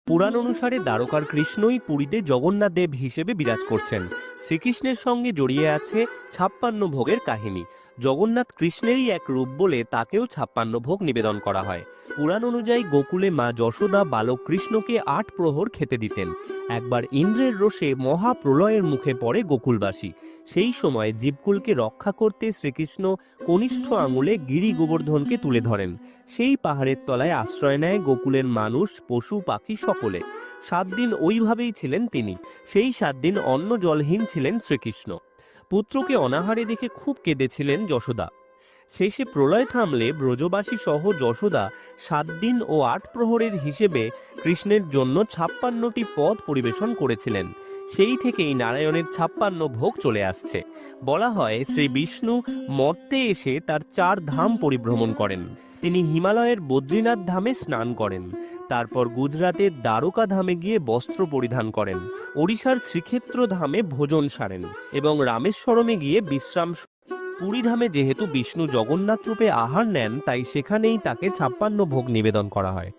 পুরাণ অনুসারে দ্বারকার কৃষ্ণই পুরীতে জগন্নাথ দেব হিসেবে বিরাজ করছেন। শ্রীকৃষ্ণের সঙ্গে জড়িয়ে আছে ৫৬ ভোগের কাহিনী। জগন্নাথ কৃষ্ণেরই এক রূপ বলে তাকেও ৫৬ ভোগ নিবেদন করা হয়। পুরাণ অনুযায়ী গোকুলে মা যশোদা বালক কৃষ্ণকে ৮ প্রহর খেতে দিতেন। একবার ইন্দ্রের রোষে মহাপ্রলয়ের মুখে পড়ে গোকুলবাসী। সেই সময় জীবকুলকে রক্ষা করতে শ্রীকৃষ্ণ কনিষ্ঠ আঙুলে গিরি গোবর্ধনকে তুলে ধরেন। সেই পাহাড়ের তলায় আশ্রয় নেয় গোকুলের মানুষ, পশু পাখি সকলে। ৭ দিন ওইভাবেই ছিলেন তিনি। সেই ৭ দিন অন্ন জলহীন ছিলেন শ্রীকৃষ্ণ। পুত্রকে অনাহারে দেখে খুব কেঁদেছিলেন যশোদা। শেষে প্রলয় থামলে ব্রজবাসী সহ যশোদা ৭ দিন ও ৮ প্রহরের হিসেবে কৃষ্ণের জন্য ৫৬টি পদ পরিবেশন করেছিলেন। সেই থেকেই নারায়ণের ৫৬ ভোগ চলে আসছে। বলা হয় শ্রী বিষ্ণু মর্তে এসে তার ৪ ধাম পরিভ্রমণ করেন। তিনি হিমালয়ের বদ্রীনাথ ধামে স্নান করেন, তারপর গুজরাটের দ্বারকা ধামে গিয়ে বস্ত্র পরিধান করেন, ওড়িশার শ্রীক্ষেত্র ধামে ভোজন সারেন এবং রামেশ্বরমে গিয়ে বিশ্রাম। পুরীধামে যেহেতু বিষ্ণু জগন্নাথ রূপে আহার নেন, তাই সেখানেই তাকে ৫৬ ভোগ নিবেদন করা হয়।